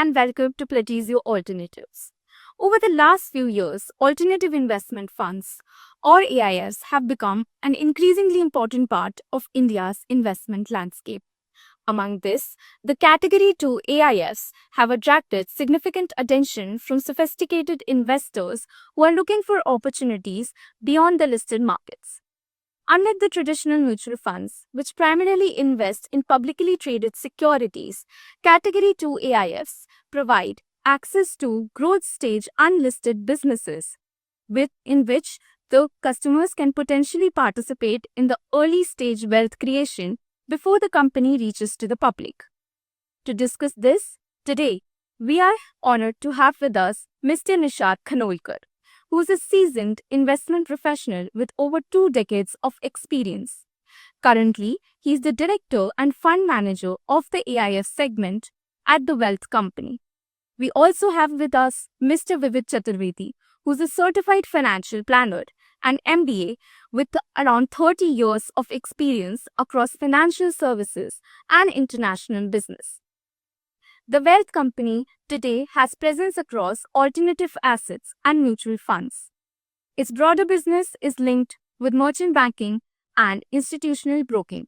and welcome to Platizio Alternatives. Over the last few years, alternative investment funds, or AIFs, have become an increasingly important part of India's investment landscape. Among this, the Category 2 AIFs have attracted significant attention from sophisticated investors who are looking for opportunities beyond the listed markets. Unlike the traditional mutual funds, which primarily invest in publicly traded securities, Category 2 AIFs provide access to growth stage unlisted businesses, in which the customers can potentially participate in the early stage wealth creation before the company reaches to the public. To discuss this, today we are honored to have with us Mr. Nishad Khanolkar, who is a seasoned investment professional with over 2 decades of experience. Currently, he is the director and fund manager of the AIF segment at the Wealth Company. We also have with us Mr. Vivid Chaturvedi, who is a certified financial planner and MBA with around 30 years of experience across financial services and international business. The Wealth Company today has presence across alternative assets and mutual funds. Its broader business is linked with merchant banking and institutional broking.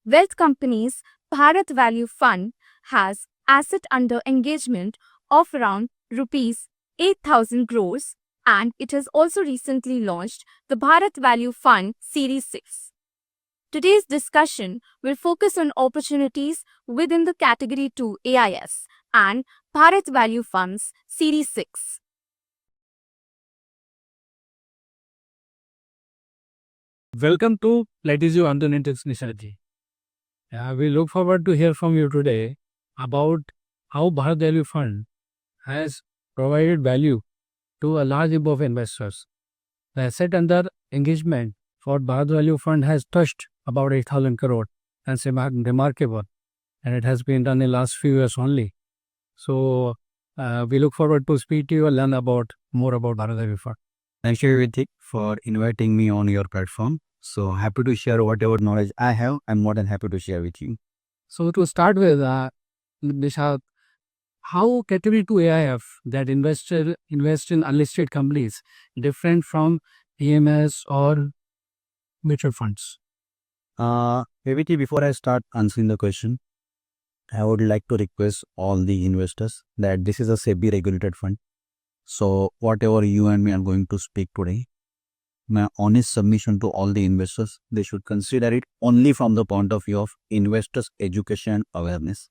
Wealth Company's Bharat Value Fund has asset under engagement of around rupees 8,000 crores, and it has also recently launched the Bharat Value Fund Series 6. Today's discussion will focus on opportunities within the Category 2 AIS and Bharat Value Funds Series 6. Welcome to Platizio Alternatives, Nishadji. We look forward to hear from you today about how Bharat Value Fund has provided value to a large group of investors. The asset under engagement for Bharat Value Fund has touched about 8,000 crore. That's remarkable, and it has been done in the last few years only. So we look forward to speak to you and learn more about Bharat Value Fund. Thank you, Ritik, for inviting me on your platform. So happy to share whatever knowledge I have. I'm more than happy to share with you. So to start with, Nishad, how Category 2 AIF that invest in unlisted companies different from PMS or mutual funds? Reviti, before I start answering the question, I would like to request all the investors that this is a SEBI regulated fund. So whatever you and me are going to speak today, my honest submission to all the investors, they should consider it only from the point of view of investors' education and awareness.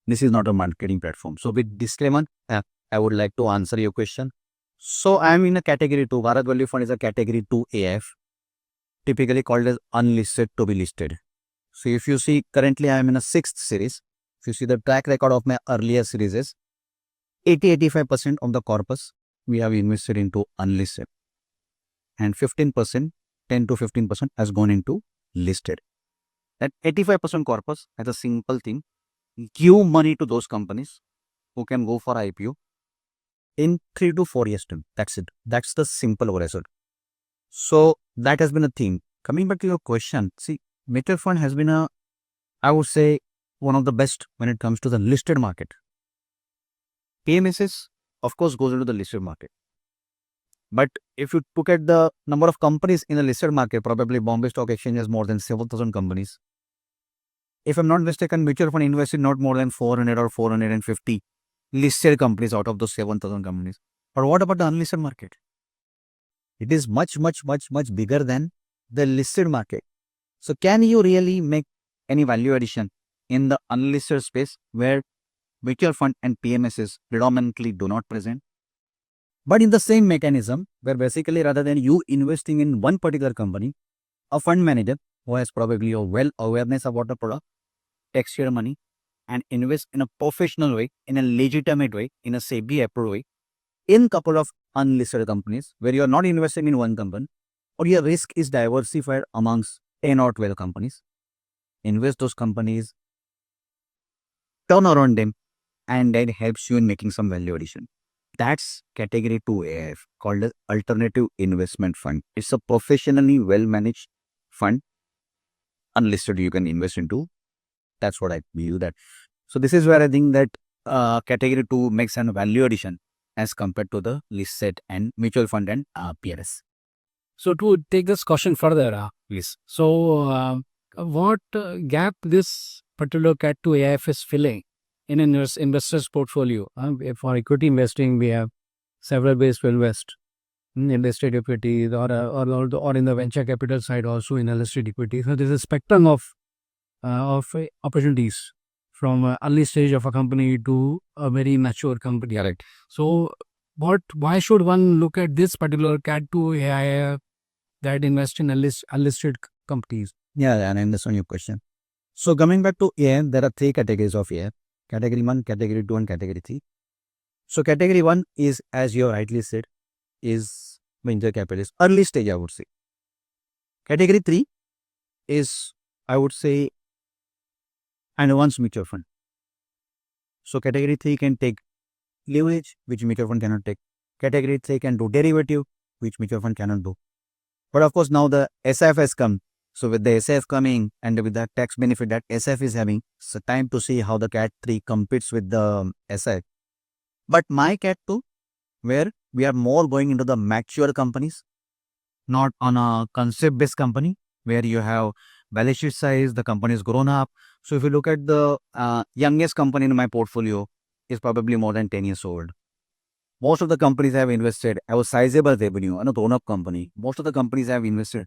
This is not a marketing platform. So with disclaimer, I would like to answer your question. So I am in a Category 2. Bharat Value Fund is a Category 2 AIF, typically called as unlisted to be listed. So if you see, currently I am in a 6th series. If you see the track record of my earlier series is 80-85% of the corpus we have invested into unlisted, and 15%, 10 to 15% has gone into listed. That 85% corpus has a simple thing: give money to those companies who can go for IPO in 3 to 4 years time. That's it. That's the simple result. So that has been a theme. Coming back to your question, see, mutual fund has been I would say, one of the best when it comes to the listed market. PMSs, of course, goes into the listed market. But if you look at the number of companies in the listed market, probably Bombay Stock Exchange has more than 7,000 companies. If I'm not mistaken, mutual fund invested not more than 400 or 450 listed companies out of those 7,000 companies. But what about the unlisted market? It is much bigger than the listed market. So can you really make any value addition in the unlisted space where mutual fund and PMSs predominantly do not present? But in the same mechanism, where basically rather than you investing in one particular company, a fund manager who has probably a well awareness about the product takes your money and invest in a professional way, in a legitimate way, in a SEBI approved way, in couple of unlisted companies where you are not investing in one company, or your risk is diversified amongst 10 or 12 companies. Invest those companies, turn around them, and that helps you in making some value addition. That's Category 2 AIF, called as Alternative Investment Fund. It's a professionally well managed fund, unlisted you can invest into. That's what I view that. So this is where I think that category 2 makes an value addition as compared to the listed and mutual fund and PRS. So to take this question further, Please. so what gap this particular Cat 2 AIF is filling in an investor's portfolio? For equity investing, we have several ways to invest in listed equities or in the venture capital side also in a listed equity. So there's a spectrum of opportunities from early stage of a company to a very mature company. Correct. So why should one look at this particular Cat 2 AIF that invest in unlisted companies? Yeah, and I understand your question. So coming back to AIF, there are 3 categories of AIF. Category 1, Category 2 and Category 3. So Category 1 is, as you rightly said, is venture capitalist, early stage I would say. Category 3 is, I would say, advanced mutual fund. So Category 3 can take leverage, which mutual fund cannot take. Category 3 can do derivative, which mutual fund cannot do. But of course, now the SIF has come. So with the SIF coming and with the tax benefit that SIF is having, it's time to see how the Cat 3 competes with the SIF. But my Cat 2, where we are more going into the mature companies, not on a concept-based company, where you have balance sheet size, the company has grown up. So if you look at the youngest company in my portfolio, is probably more than 10 years old. Most of the companies I have invested have a sizable revenue, and a grown-up company. Most of the companies I have invested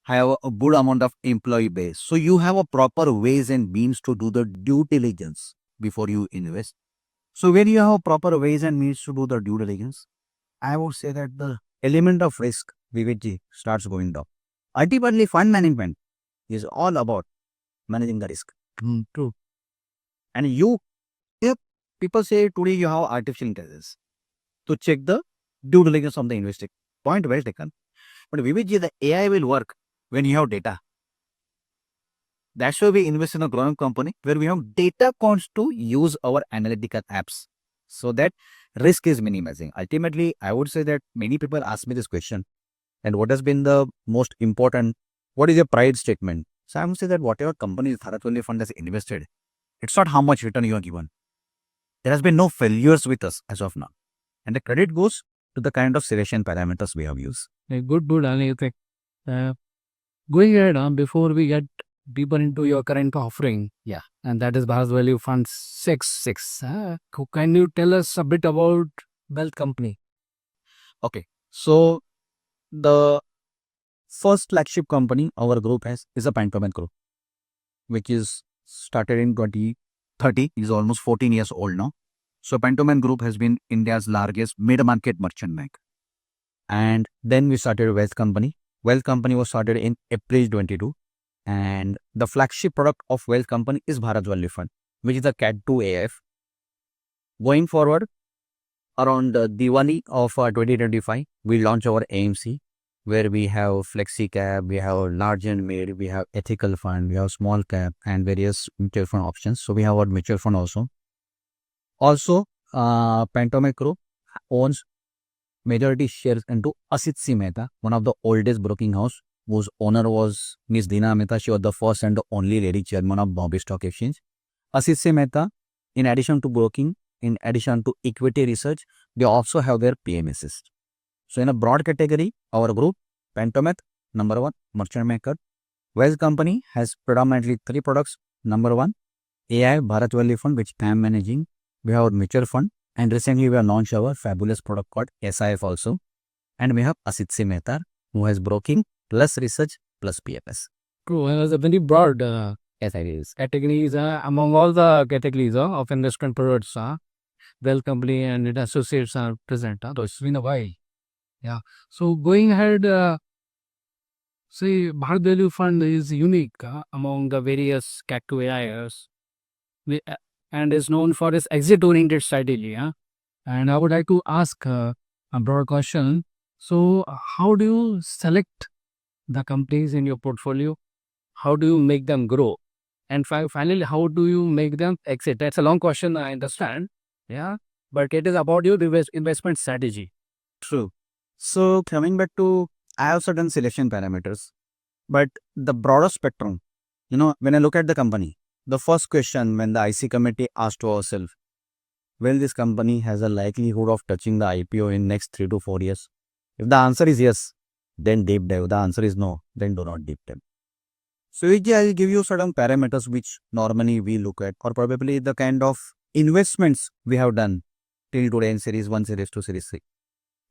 have a good amount of employee base. So you have a proper ways and means to do the due diligence before you invest. So when you have a proper ways and means to do the due diligence, I would say that the element of risk, VVG, starts going down. Ultimately, fund management is all about managing the risk. True. And if people say today you have artificial intelligence to check the due diligence of the investing. Point well taken. But VVG, the AI will work when you have data. That's why we invest in a growing company where we have data points to use our analytical apps so that risk is minimizing. Ultimately, I would say that many people ask me this question, and what has been the most important, what is your pride statement? So I would say that whatever company Bharat Value Fund has invested, it's not how much return you are given. There has been no failures with us as of now. And the credit goes to the kind of selection parameters we have used. Good, I think. Going ahead, before we get deeper into your current offering, and that is Bharat Value Fund 6. Can you tell us a bit about Wealth Company? Okay, so the first flagship company our group has is a Pantomath Group, which is started in 2013, is almost 14 years old now. So Pantomath Group has been India's largest mid-market merchant bank. And then we started Wealth Company. Wealth Company was started in April 22. And the flagship product of Wealth Company is Bharat Value Fund, which is the Cat 2 AIF. Going forward, around Diwali of 2025, we launch our AMC, where we have Flexi Cap, we have large and mid, we have ethical fund, we have small cap and various mutual fund options. So we have our mutual fund also. Also, Pantomath Group owns majority shares into Asit C. Mehta, one of the oldest broking house, whose owner was Ms. Dina Mehta. She was the first and the only lady chairman of Bombay Stock Exchange. Asit C. Mehta, in addition to broking, in addition to equity research, they also have their PMSs. So in a broad category, our group, Pantomath, number 1, merchant maker. Wealth Company has predominantly 3 products. Number 1, AI Bharat Value Fund, which I am managing. We have our mutual fund, and recently we have launched our fabulous product called SIF also. And we have Asit C. Mehta, who has broking plus research plus PFS. True, and it's a very broad SIFs. categories among all the categories of investment products. Wealth Company and its associates are present. So it's been a while. Yeah. So going ahead, see, Bharat Value Fund is unique among the various Cat 2 AIFs and is known for its exit-oriented strategy. And I would like to ask a broad question. So how do you select the companies in your portfolio? How do you make them grow? And finally, how do you make them exit? That's a long question, I understand. Yeah. But it is about your investment strategy. True. So coming back to, I have certain selection parameters, but the broader spectrum, when I look at the company, the first question when the IC committee asked to ourselves, will this company has a likelihood of touching the IPO in next 3 to 4 years? If the answer is yes, then deep dive. The answer is no, then do not deep dive. So I'll give you certain parameters which normally we look at, or probably the kind of investments we have done till today in series 1, series 2, series 3.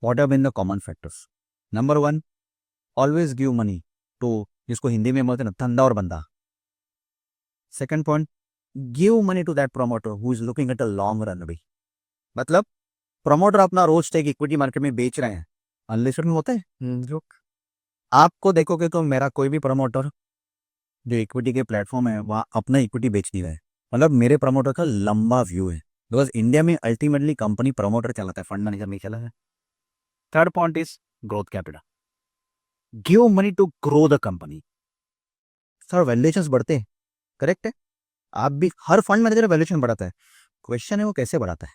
What have been the common factors? Number 1, always give money to, जिसको हिंदी में बोलते हैं ना, धंधा और बंदा. Second point, give money to that promoter who is looking at a long run. भाई मतलब promoter अपना रोज स्टेक इक्विटी मार्केट में बेच रहे हैं, अनलिस्टेड में होता है जो आपको देखोगे तो मेरा कोई भी प्रमोटर जो इक्विटी के प्लेटफॉर्म है वहाँ अपना इक्विटी बेच नहीं रहा है. मतलब मेरे प्रमोटर का लंबा व्यू है, बिकॉज इंडिया में अल्टीमेटली कंपनी प्रमोटर चलाता है, फंड मैनेजर नहीं चला है. Third point is growth capital. Give money to grow the company. Sir valuations बढ़ते हैं, करेक्ट है, आप भी हर फंड मैनेजर वैल्यूएशन बढ़ाता है. क्वेश्चन है वो कैसे बढ़ाता है.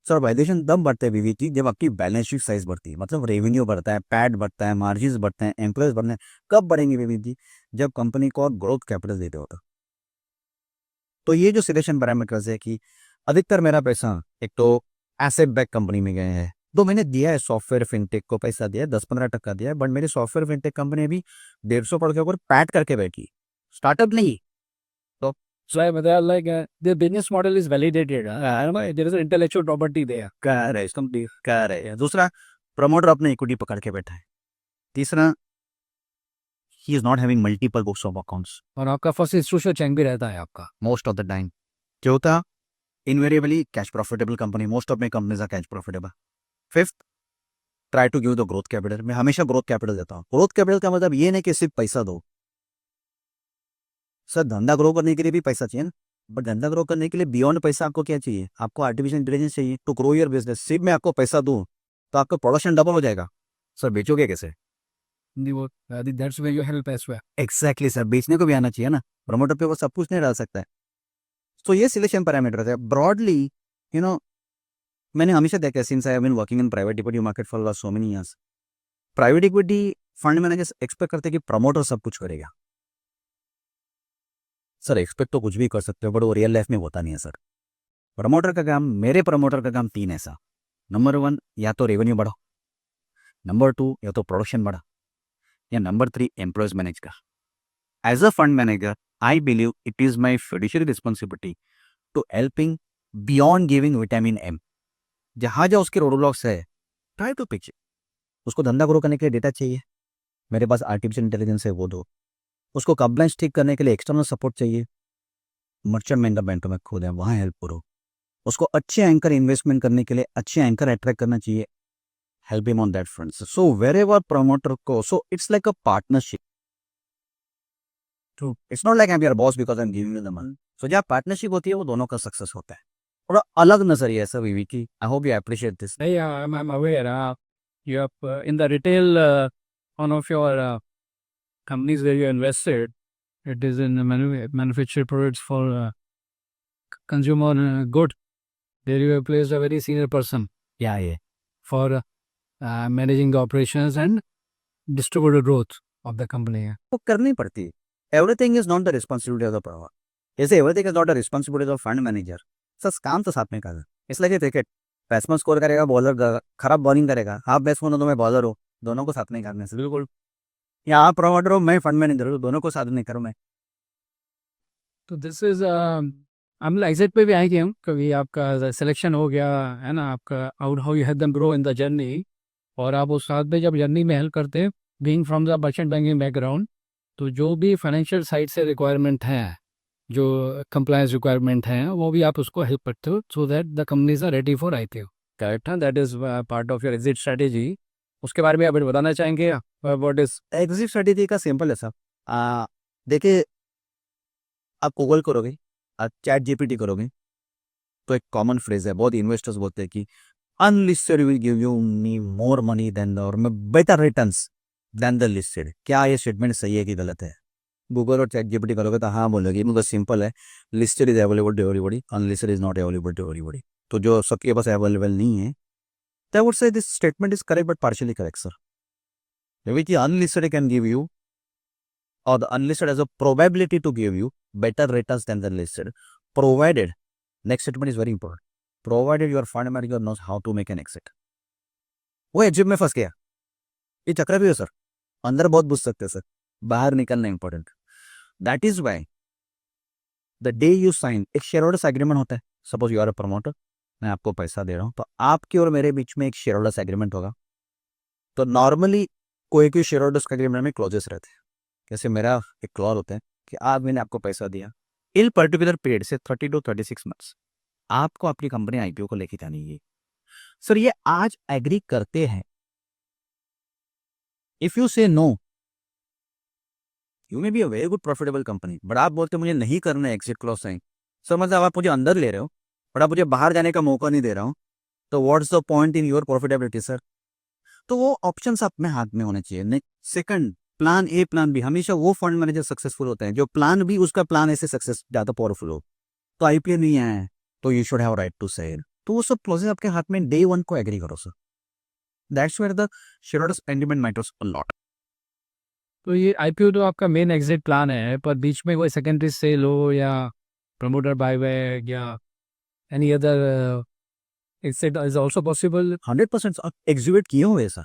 सर वैल्यूएशन तब बढ़ते हैं विविधि जब आपकी बैलेंस शीट साइज बढ़ती है, मतलब रेवेन्यू बढ़ता है, पैट बढ़ता है, मार्जिन बढ़ते हैं, एम्प्लॉयज बढ़ते हैं. कब बढ़ेंगे विविधि? जब कंपनी को ग्रोथ कैपिटल देते होता. तो ये जो सिलेक्शन पैरामीटर्स है कि अधिकतर मेरा पैसा एक तो एसेट बैक कंपनी में गए हैं. तो मैंने दिया है सॉफ्टवेयर फिनटेक को पैसा दिया है, 10-15% दिया है, बट मेरी सॉफ्टवेयर फिनटेक कंपनी अभी 150 के ऊपर पैट करके बैठी, स्टार्टअप नहीं. So like the business model is validated. There is an intellectual property there. कह रहे कंपनी कह रहे हैं. दूसरा, प्रमोटर अपने इक्विटी पकड़ के बैठा है. तीसरा, he is not having multiple books of accounts और आपका फर्स्ट इंस्टीट्यूशन चेक भी रहता है आपका मोस्ट ऑफ द टाइम. चौथा, invariably cash profitable company. Most of my companies are cash profitable. Fifth, try to give the growth capital. मैं हमेशा growth capital देता हूँ. ग्रोथ कैपिटल का मतलब ये नहीं कि सिर्फ पैसा दो. सर धंधा ग्रो करने के लिए भी पैसा चाहिए ना, बट धंधा ग्रो करने के लिए बियॉन्ड पैसा आपको क्या चाहिए? आपको आर्टिफिशियल इंटेलिजेंस चाहिए टू ग्रो योर बिजनेस. सिर्फ मैं आपको पैसा दूं तो आपका प्रोडक्शन डबल हो जाएगा. सर बेचोगे कैसे? That's where you help as well. Exactly sir, बेचने को भी आना चाहिए ना. प्रमोटर पे वो सब कुछ नहीं डाल सकता है. तो ये सिलेक्शन पैरामीटर है ब्रॉडली. मैंने हमेशा देखा है, since I have been working in private equity market for so many years, private equity fund managers expect करते हैं कि प्रमोटर सब कुछ करेगा. सर एक्सपेक्ट तो कुछ भी कर सकते हो, बट वो रियल लाइफ में होता नहीं है. सर प्रमोटर का काम, मेरे प्रमोटर का काम 3 ऐसा. नंबर 1, या तो रेवेन्यू बढ़ाओ. नंबर 2, या तो प्रोडक्शन बढ़ा. या नंबर 3, एम्प्लॉयज मैनेज कर. As a fund manager I believe it is my fiduciary responsibility to helping beyond giving vitamin M. जहाँ जहाँ उसके रोडब्लॉक्स है, ट्राई टू पिच. उसको धंधा ग्रो करने के लिए डेटा चाहिए, मेरे पास आर्टिफिशियल इंटेलिजेंस है, वो दो. उसको कंप्लायंस ठीक करने के लिए एक्सटर्नल सपोर्ट चाहिए, मर्चेंट बैंक बैंक में खुद है, वहाँ हेल्प करो. उसको अच्छे एंकर इन्वेस्टमेंट करने के लिए अच्छे एंकर अट्रैक्ट करना चाहिए, help him on that front. So wherever promoter को, so it's like a partnership. It's not like I am your boss because I am giving you the money. So जहाँ partnership होती है वो दोनों का success होता है. थोड़ा अलग नजरिया है सर वीवी की. I hope you appreciate this. Yeah, I'm aware. You have in the retail one of your companies where you invested. It is in manufactured products for consumer good. There you have placed a very senior person या ये for managing the operations and distributor growth of the company. वो करनी पड़ती है. Everything is not the responsibility of the promoter. जैसे everything is not the responsibility of fund manager. Sir काम तो साथ में करना. इसलिए क्रिकेट बैट्समैन स्कोर करेगा, बॉलर खराब बॉलिंग करेगा, आप बैट्समैन हो तो मैं बॉलर हो, दोनों को साथ में करना है. बिल्कुल. या आप प्रमोटर हो, मैं फंड मैनेजर हूँ, दोनों को साथ नहीं करूँ मैं. तो दिस इज हम एग्जिट पे भी आएंगे हम, कभी आपका सिलेक्शन हो गया है ना, आपका out how you have them grow in the journey, और आप उस साथ में जब जर्नी में हेल्प करते हैं, being from the merchant banking background, तो जो भी फाइनेंशियल साइड से रिक्वायरमेंट है, जो कंप्लायंस रिक्वायरमेंट है, वो भी आप उसको हेल्प करते हो, so that the companies are ready for IPO. Correct है, that is part of your exit strategy. उसके बारे में आप बताना चाहेंगे व्हाट इज एग्जिट स्ट्रेटेजी का सिंपल है सर. देखिए, आप गूगल करोगे, आप चैट जीपीटी करोगे, तो एक कॉमन फ्रेज है, बहुत इन्वेस्टर्स बोलते हैं कि unlisted will give you me more money than the, और better returns than the listed. क्या ये स्टेटमेंट सही है कि गलत है? गूगल और चैट जीपीटी करोगे तो हाँ बोलोगे, मतलब सिंपल है, listed is available to everybody, unlisted is not available to everybody. तो जो सबके पास अवेलेबल नहीं है, तो I would say this statement is correct but partially correct sir. which unlisted can give you, or the unlisted has a probability to give you better returns than the listed, provided next statement is very important, provided your fund manager knows how to make an exit. वो exit में फंस गया, ये चक्र भी है sir, अंदर बहुत बुझ सकते हैं सर, बाहर निकलना important. That is why the day you sign, एक शेयर होल्डर्स एग्रीमेंट होता है, suppose you are a promoter, मैं आपको पैसा दे रहा हूँ, तो आपके और मेरे बीच में एक शेयर होल्डर्स एग्रीमेंट होगा। तो नॉर्मली कोई शेयर होल्डर्स एग्रीमेंट में क्लॉजेस रहते हैं, जैसे मेरा एक क्लॉज होता है कि आज मैंने आपको पैसा दिया, इन पर्टिकुलर पीरियड से 30 to 36 मंथ्स आपको अपनी कंपनी आईपीओ को लेके जानी है। सर ये आज एग्री करते हैं, if you say no you may be a very good profitable company, but आप बोलते मुझे नहीं करना है एग्जिट क्लॉज साइन, सर मतलब आप मुझे अंदर ले रहे हो बट आप मुझे बाहर जाने का मौका नहीं दे रहा हूँ, तो what's the point in your profitability sir. तो वो ऑप्शंस अपने हाथ में होने चाहिए। Second, plan A plan B, हमेशा वो फंड मैनेजर सक्सेसफुल होते हैं जो प्लान बी उसका प्लान ऐसे सक्सेस ज्यादा पावरफुल हो। तो आईपीओ नहीं है तो you should have right to sell, तो वो सब क्लॉजेस आपके हाथ में, डे वन को एग्री करो sir. That's where the shareholders agreement matters a lot. तो ये आईपीओ तो आपका मेन एग्जिट प्लान है, पर बीच में कोई सेकेंडरी सेल हो या प्रमोटर बायबैक या any other exit is also possible. 100% execute किए हुए सर।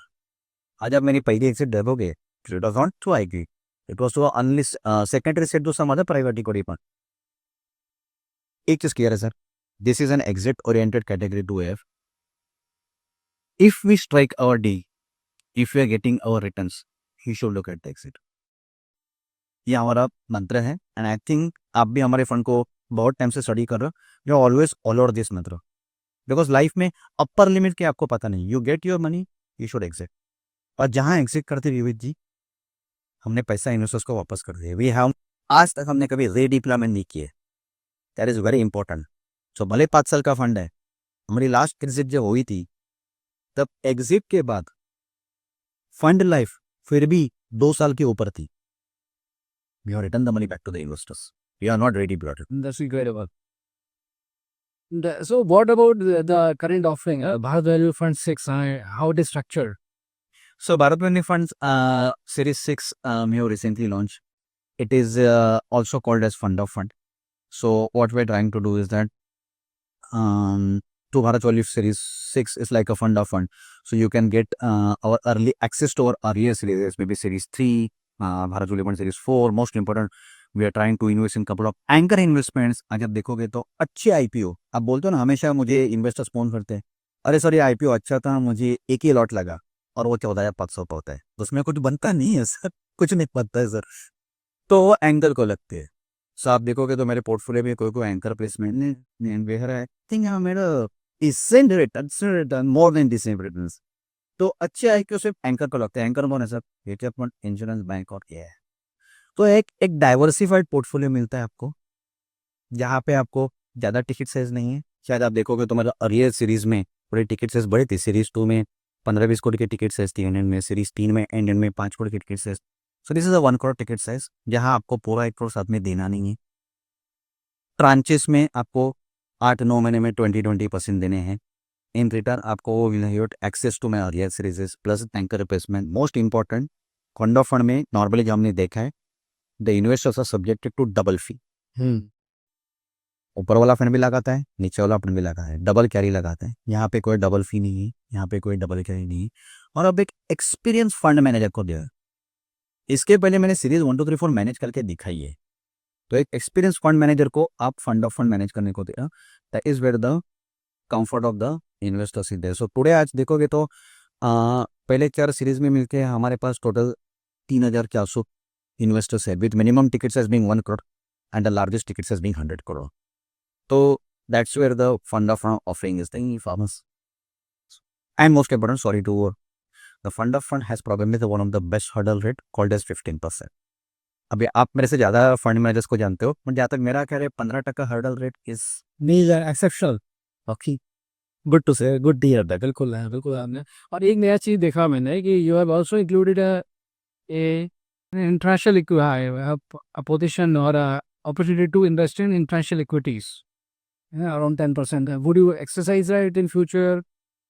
आज आप मेरी पहली एग्जिट देखोगे, it was not to IP, it was to unlist secondary sale to some other private equity fund. एक चीज क्लियर है sir, this is an exit oriented category 2F। If we strike our D, if we are getting our returns, he should look at the exit. ये हमारा मंत्र है and I think आप भी हमारे फंड को बहुत टाइम से स्टडी कर रहे हो, यू ऑलवेज फॉलो दिस मंत्र, बिकॉज लाइफ में अपर लिमिट के आपको पता नहीं, you get your money you should exit. और जहां एग्जिट करते विविध जी, हमने पैसा इन्वेस्टर्स को वापस कर दिया। वी हैव, आज तक हमने कभी रीडिप्लॉयमेंट नहीं किए, दैट इज वेरी इंपॉर्टेंट। सो भले 5 साल का फंड है, हमारी लास्ट एग्जिट जब हुई थी तब एग्जिट के बाद फंड लाइफ फिर भी 2 साल के ऊपर थी। We have return the money back to the investors, we are not ready. That's incredible. So what about the current offering, Bharat Value Fund 6, how it is structured? So Bharat Value Funds Series 6 we have recently launched. It is also called as fund of fund. So what we're trying to do is that to Bharat Value Series 6 is like a fund of fund. So you can get our early access to our earlier series, maybe Series 3, Bharat Value Fund Series 4. Most important, we are trying to invest in couple of anchor investments. आज आप देखोगे तो अच्छे IPO, आप बोलते हो ना हमेशा मुझे इन्वेस्टर्स फोन करते हैं, अरे सर ये आईपीओ अच्छा था, मुझे एक ही लॉट लगा और वो 14,500 का होता है, उसमें कुछ बनता नहीं है सर, कुछ नहीं बनता है सर, तो वो एंकर को लगते हैं। सो आप देखोगे तो मेरे पोर्टफोलियो में कोई एंकर प्लेसमेंट नहीं बेहतर है, थिंक मेरा decent return more than decent return. तो अच्छे आईपीओ सिर्फ एंकर को लगते हैं। एंकर कौन है sir? Mutual fund, insurance, bank और क्या है। तो एक डाइवर्सिफाइड पोर्टफोलियो मिलता है आपको, जहाँ पे आपको ज़्यादा टिकट साइज नहीं है। शायद आप देखोगे तो मेरा अर्लियर सीरीज में बड़े टिकट साइज बड़े थे, सीरीज 2 में 15-20 करोड़ के टिकट साइज थी इंडियन में, सीरीज 3 में इंडियन में 5 करोड़ के ticket size. So this is a 1 crore ticket size, जहाँ आपको पूरा 1 करोड़ साथ में देना नहीं है। ट्रांचेस में आपको 8-9 महीने में 20% देने हैं। इन रिटर्न आपको will have access to my earlier series plus anchor replacement. Most important, fund of fund में नॉर्मली जो हमने देखा है, the investors are subjected to double fee. ऊपर वाला फंड भी लगाता है, नीचे वाला फंड भी लगाता है, डबल कैरी लगाता है। यहाँ पे कोई डबल फी नहीं है, यहाँ पे कोई डबल कैरी नहीं है। और अब एक एक्सपीरियंस फंड मैनेजर को दिया। इसके पहले मैंने सीरीज 1 2 3 4 मैनेज करके दिखाई है, तो एक एक्सपीरियंस फंड मैनेजर को आप फंड ऑफ फंड मैनेज करने को दिया। That is where the comfort of the investors is there. So today आज देखोगे तो पहले 4 सीरीज में मिलके हमारे पास टोटल 3,400 इन्वेस्टर्स है, with minimum ticket size being 1 crore and the largest ticket size being 100 crore. तो that's where the fund of fund offering is the farmers. And most important, sorry to the fund of fund has probably the one of the best hurdle rate called as 15%. अभी आप मेरे से ज़्यादा fund managers को जानते हो, पर जहाँ तक मेरा ख्याल है 15% hurdle rate is exceptional. Okay, good to say, good to hear that. बिल्कुल है, बिल्कुल आपने। और एक नया चीज़ देखा मैंने कि you have also included A international position और opportunity to invest in international equities, around 10%. Would you exercise that in future?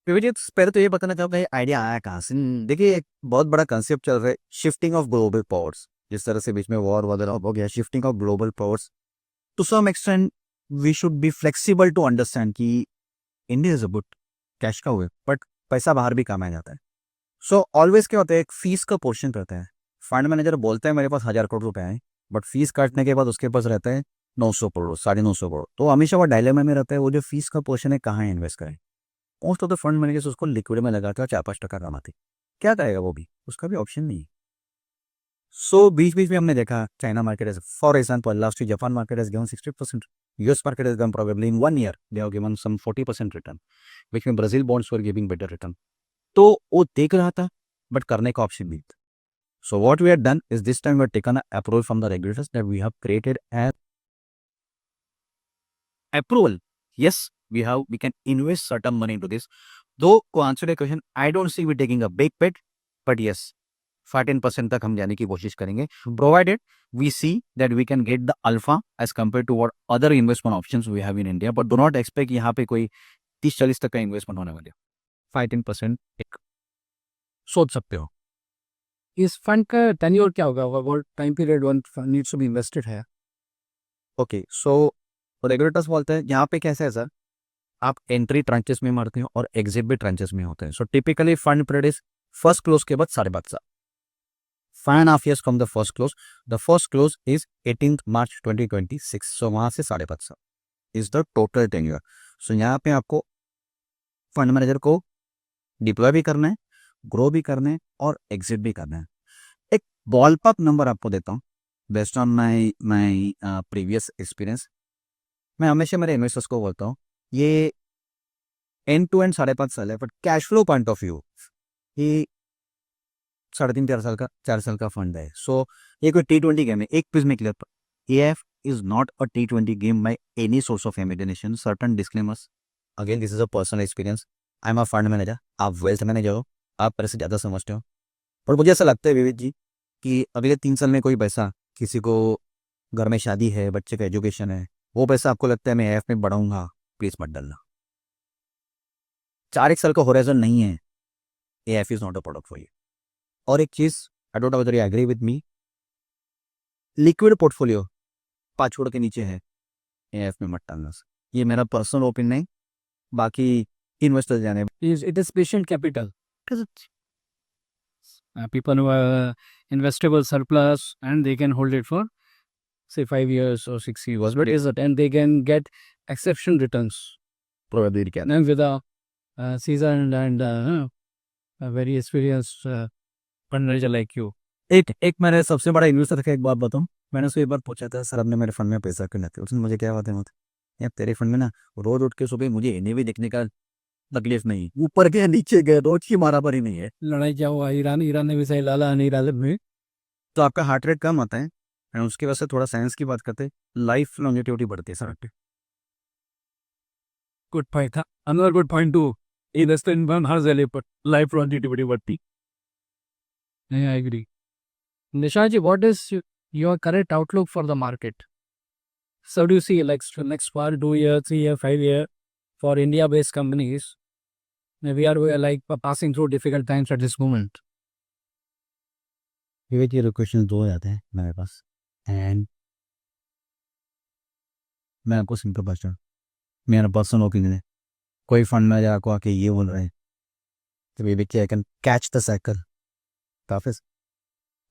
पहले तो ये बताना चाहूँगा ये आइडिया आया कहाँ से। देखिए एक बहुत बड़ा कंसेप्ट चल रहा है, शिफ्टिंग ऑफ ग्लोबल पावर्स। जिस तरह से बीच में वॉर वगैरह हो गया, shifting of global powers to some extent we should be flexible to understand कि India is a good cash का हुए, बट पैसा बाहर भी कमाया जाता है. सो ऑलवेज क्या होता है, एक फीस का पोर्शन रहता है. फंड मैनेजर बोलते हैं मेरे पास 1,000 करोड़ रुपए हैं, बट फीस काटने के बाद उसके पास रहता है 900 करोड़, 950 करोड़. तो हमेशा वो डायलेमा में रहता है, वो जो फीस का पोर्शन है कहाँ इन्वेस्ट करें. Most of the fund managers उसको लिक्विड में लगाकर 4-5% कमाते. क्या करेगा वो भी, उसका भी ऑप्शन नहीं है. सो बीच बीच में हमने देखा चाइना मार्केट है, for example last year Japan market has given 60%, US market has given probably in 1 year they have given some 40% return, which means Brazil bonds were giving better return. तो वो देख रहा था बट करने का option नहीं था. So what we had done is this time we had taken an approval from the regulators that we have created an approval. Yes, we can invest certain money into this. Though to answer the question, I don't see we taking a big bet, but yes, 5-10% तक हम जाने की कोशिश करेंगे, provided we see that we can get the alpha as compared to what other investment options we have in India. But do not expect यहाँ पे कोई 30-40 तक का इन्वेस्टमेंट होने वाले. 5-10% एक सोच सकते हो. इस फंड का टेन्योर क्या होगा, what time period one fund needs to be invested है? ओके, सो रेगुलेटर्स बोलते हैं यहाँ पे कैसे है सर, आप एंट्री ट्रांचेस में मारते हो और एग्जिट भी ट्रांचेस में होते हैं. So typically fund period is first close के बाद 5.5 साल, 5.5 years from the first close. The first close is 18th March 2026. सो वहाँ से 5.5 साल इज द टोटल टेन्योर. सो यहाँ पे आपको फंड मैनेजर को डिप्लॉय भी करना है, ग्रो भी करना है और एग्जिट भी करना है. एक बॉलपार्क नंबर आपको देता हूँ based on my previous experience. मैं हमेशा मेरे इन्वेस्टर्स को बोलता हूँ ये एंड टू एंड 5.5 साल है, but cash flow point of view ये 3.5-4 साल का फंड है. सो ये कोई T20 गेम है. एक पीस में clear, AIF is not a T20 game by any source of imagination. Certain disclaimers, again this is a personal experience. I am a fund manager, आप वेल्थ मैनेजर हो, आप पैसे ज़्यादा समझते हो. पर मुझे ऐसा लगता है विवेक जी कि अगले 3 साल में कोई पैसा, किसी को घर में शादी है, बच्चे का एजुकेशन है, वो पैसा आपको लगता है मैं AIF में बढ़ाऊंगा, प्लीज मत डालना. 4 साल का होराइजन नहीं है, AIF is not a product for you. और एक चीज, I don't know whether you agree with me, liquid portfolio 5 crore के नीचे है, AIF में मत डालना. ये मेरा पर्सनल ओपिनियन है, बाकी इन्वेस्टर्स जाने. It is patient capital. People who have investable surplus and they can hold it for say 5 years or 6 years, but is it, and they can get exception returns. Probably it can. And with a seasoned and a very experienced fund manager like you. एक मेरे सबसे बड़ा investor का एक बात बताऊं, मैंने उसको एक बार पूछा था सर आपने मेरे फंड में पैसा क्यों लेते हो. उसने मुझे क्या बातें होती यार, तेरे फंड में ना रोज उठ के सुबह मुझे इन्हें भी देखने का तकलीफ नहीं, ऊपर गए नीचे गए रोज की मारामारी नहीं है, लड़ाई क्या हुआ, ईरान ने भी सही डाला, नहीं डाले में, तो आपका हार्ट रेट कम आता है. एंड उसकी वजह से थोड़ा साइंस की बात करते हैं, लाइफ लॉन्जेटिविटी बढ़ती है सर. गुड पॉइंट था. Another good point to invest in fund हर जगह पर लाइफ लॉन्जेटिविटी बढ़ती. नहीं, I agree. Nishant ji, what is your current outlook for the market? So do you see like next 1, 2 year, 3 year, 5 year for India-based companies? We are like passing through difficult times at this moment. विवेक ये question 2 जाते हैं मेरे पास, and मैं आपको simple बता, मेरा personal opinion है. कोई फंड में जाकर आके ये बोल रहे हैं तो Vivek I can catch the cycle, काफी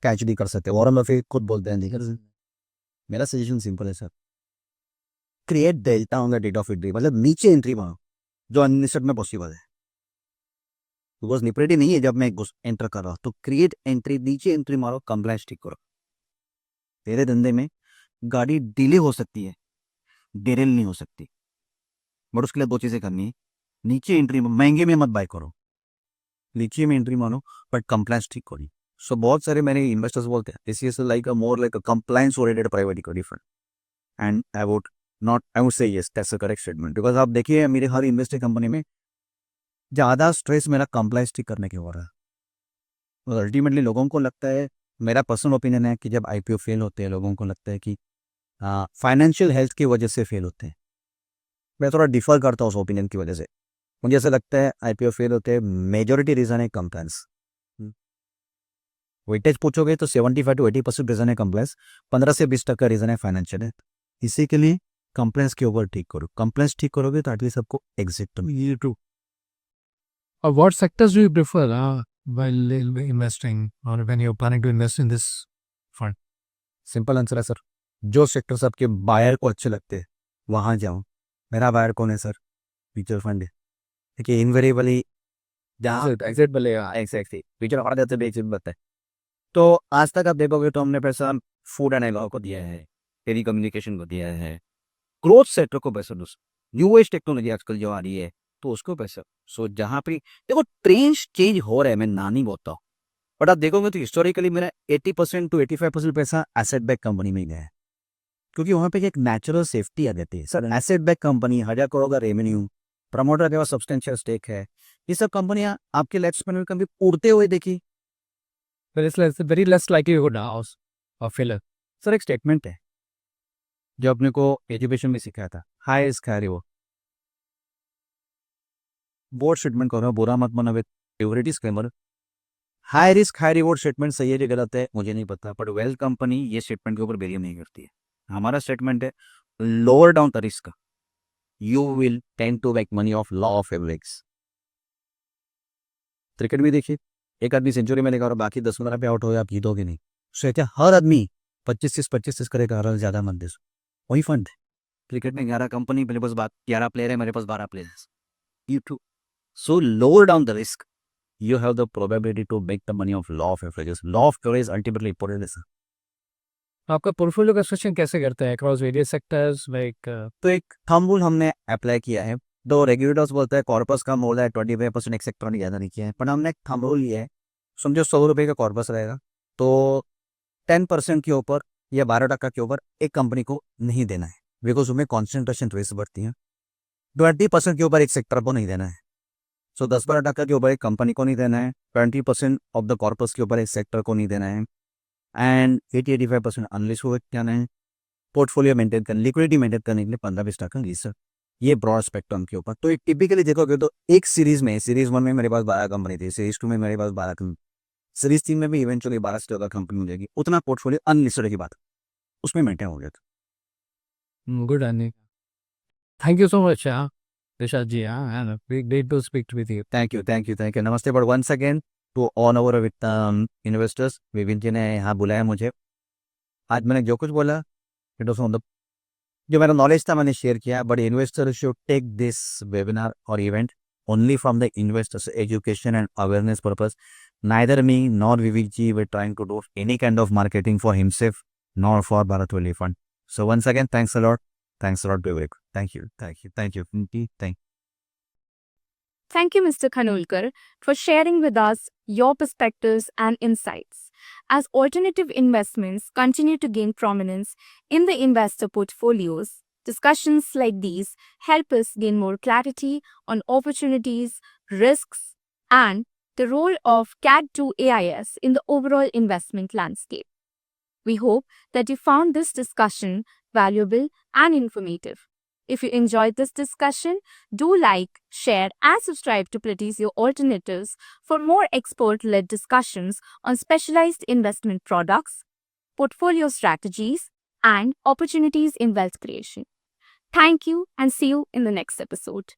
कैच भी कर सकते हैं. वॉरेन बफेट खुद बोलते हैं नहीं. मेरा सजेशन सिंपल है sir, create delta on the date of entry, मतलब नीचे एंट्री मारो जो अनलिस्टेड में पॉसिबल है. बिकॉज लिक्विडिटी नहीं है जब मैं एंटर कर रहा हूँ, तो क्रिएट एंट्री, नीचे एंट्री मारो, कंप्लायंस ठीक करो. तेरे धंधे में गाड़ी डिले हो सकती है, डिरेल नहीं हो सकती, बट उसके लिए 2 चीजें करनी है. नीचे एंट्री, महंगे में मत बाय करो, नीचे में एंट्री मारो, बट कंप्लायंस ठीक करो. सो बहुत सारे मेरे इन्वेस्टर्स बोलते हैं this is like a more like a compliance oriented private equity fund, and I would से yes that's a correct statement. Because आप देखिए मेरे हर इन्वेस्टिंग कंपनी में ज़्यादा स्ट्रेस मेरा कंप्लायंस ठीक करने के हो रहा है. अल्टीमेटली लोगों को लगता है, मेरा पर्सनल ओपिनियन है कि जब IPO फेल होते हैं लोगों को लगता है कि फाइनेंशियल हेल्थ की वजह से फेल होते हैं. मैं थोड़ा डिफर करता हूँ उस ओपिनियन की वजह से. मुझे ऐसा लगता है IPO फेल होते हैं मेजोरिटी रीज़न है कंप्लायंस. वेटेज पूछोगे तो 75 to 80% रीज़न है कंप्लायंस, 15 से 20% रीज़न है फाइनेंशियल हेल्थ. इसी के लिए कंप्लेंट्स के ऊपर ठीक करो, कंप्लेंट्स ठीक करोगे तो एटलीस्ट सबको एग्जिट तो ये true. What sectors do you prefer while investing or when you're planning to invest in this fund? Simple answer है सर, जो सेक्टर्स आपके बायर को अच्छे लगते हैं वहाँ जाओ। मेरा बायर कौन है सर? म्यूचुअल फंड है। देखिए इनवेरिएबली जहाँ Exit बोलेगा. एग्जैक्टली म्यूचुअल फंड जाते बेसिक बताए, तो आज तक आप देखोगे तो हमने पैसा फूड एंड एग्रो को दिया है, टेली कम्युनिकेशन को दिया है, ग्रोथ सेक्टर को पैसा दो, न्यू एज टेक्नोलॉजी आजकल जो आ रही है तो उसको पैसा। सो जहाँ पे देखो ट्रेंड्स चेंज हो रहे हैं, मैं ना नहीं बोलता हूँ, बट आप देखोगे तो हिस्टोरिकली मेरा 80% to 85% पैसा एसेट बैक कंपनी में गया है, क्योंकि वहाँ पे एक नेचुरल सेफ्टी आ जाती है। Sir asset back company 1000 crore का रेवेन्यू, प्रमोटर के पास सब्सटेंशियल स्टेक है, ये सब कंपनियां आपके लाइफ स्पेन में कभी उड़ते हुए देखी? Very less likely you go down or failure. Sir एक स्टेटमेंट है जो अपने को एजुकेशन में सिखाया था, high risk high reward. Bold statement कर रहा हूँ, बुरा मत मानो, with purity scammer. High risk high reward statement सही है कि गलत है मुझे नहीं पता, बट वेल्थ कंपनी ये स्टेटमेंट के ऊपर बेरियम नहीं करती है। हमारा स्टेटमेंट है lower down the risk, you will tend to make money of law of average. Cricket में देखिए, एक आदमी सेंचुरी में लेगा और बाकी 10-15 पे आउट हो गया, आप जीतोगे नहीं। सो क्या हर आदमी 25-30 करेगा, हर ज़्यादा मत दे। वही फंड क्रिकेट में 11 कंपनी, मेरे पास 11 प्लेयर है, मेरे पास 12 players, you too. So lower down the risk, you have the probability to make the money of law of averages. Law of averages ultimately important है सर। आपका पोर्टफोलियो कंस्ट्रक्शन कैसे करते हैं अक्रॉस वेरियस सेक्टर्स लाइक? तो एक thumb rule हमने apply किया है, दो रेगुलेटर्स बोलते हैं कॉर्पस कम हो रहा है 25% एक सेक्टर ने ज़्यादा नहीं किया है, पर हमने एक थंब रूल लिया है, समझो 100 रुपये का कॉर्पस रहेगा तो 10% के ऊपर या 12% के ऊपर एक कंपनी को नहीं देना है, बिकॉज उसमें कॉन्सेंट्रेशन रिस्क बढ़ती है। 20% के ऊपर एक सेक्टर को नहीं देना है, सो 10-12% के ऊपर एक कंपनी को नहीं देना है, 20% ऑफ द कॉर्पस के ऊपर एक सेक्टर को नहीं देना है, एंड 80-85% अनलिस्ट को जाना है। पोर्टफोलियो मेंटेन करने, लिक्विडिटी मेंटेन करने के लिए 15-20% रिसर्च, ये ब्रॉड स्पेक्ट्रम के ऊपर। तो एक टिपिकली देखोगे तो एक सीरीज में, सीरीज 1 में मेरे पास 12 कंपनी थी, सीरीज 2 में मेरे पास 12 कंपनी, सीरीज 3 में भी इवेंचुअली 12 से ज़्यादा कंपनी हो जाएगी, उतना पोर्टफोलियो अनलिस्टेड की बात उसमें मेंटेन हो गया था। Good earning. Thank you so much Rishad ji, and a big day to speak with you. Thank you. नमस्ते, but once again to all over with investors, Vipin ji ने यहाँ बुलाया मुझे, आज मैंने जो कुछ बोला इट वाज ऑन द, जो मेरा नॉलेज था मैंने शेयर किया, but investors should take this webinar और event only from the investors education and awareness purpose. Neither me nor Vivek ji were trying to do any kind of marketing for himself nor for Bharat Value Fund. So once again, thanks a lot, Vivek. Thank you. Thank you. Thank you, Mr. Khanolkar, for sharing with us your perspectives and insights. As alternative investments continue to gain prominence in the investor portfolios, discussions like these help us gain more clarity on opportunities, risks, and the role of CAD2 AIS in the overall investment landscape. We hope that you found this discussion valuable and informative. If you enjoyed this discussion, do like, share, and subscribe to Platisio Alternatives for more expert-led discussions on specialized investment products, portfolio strategies, and opportunities in wealth creation. Thank you and see you in the next episode.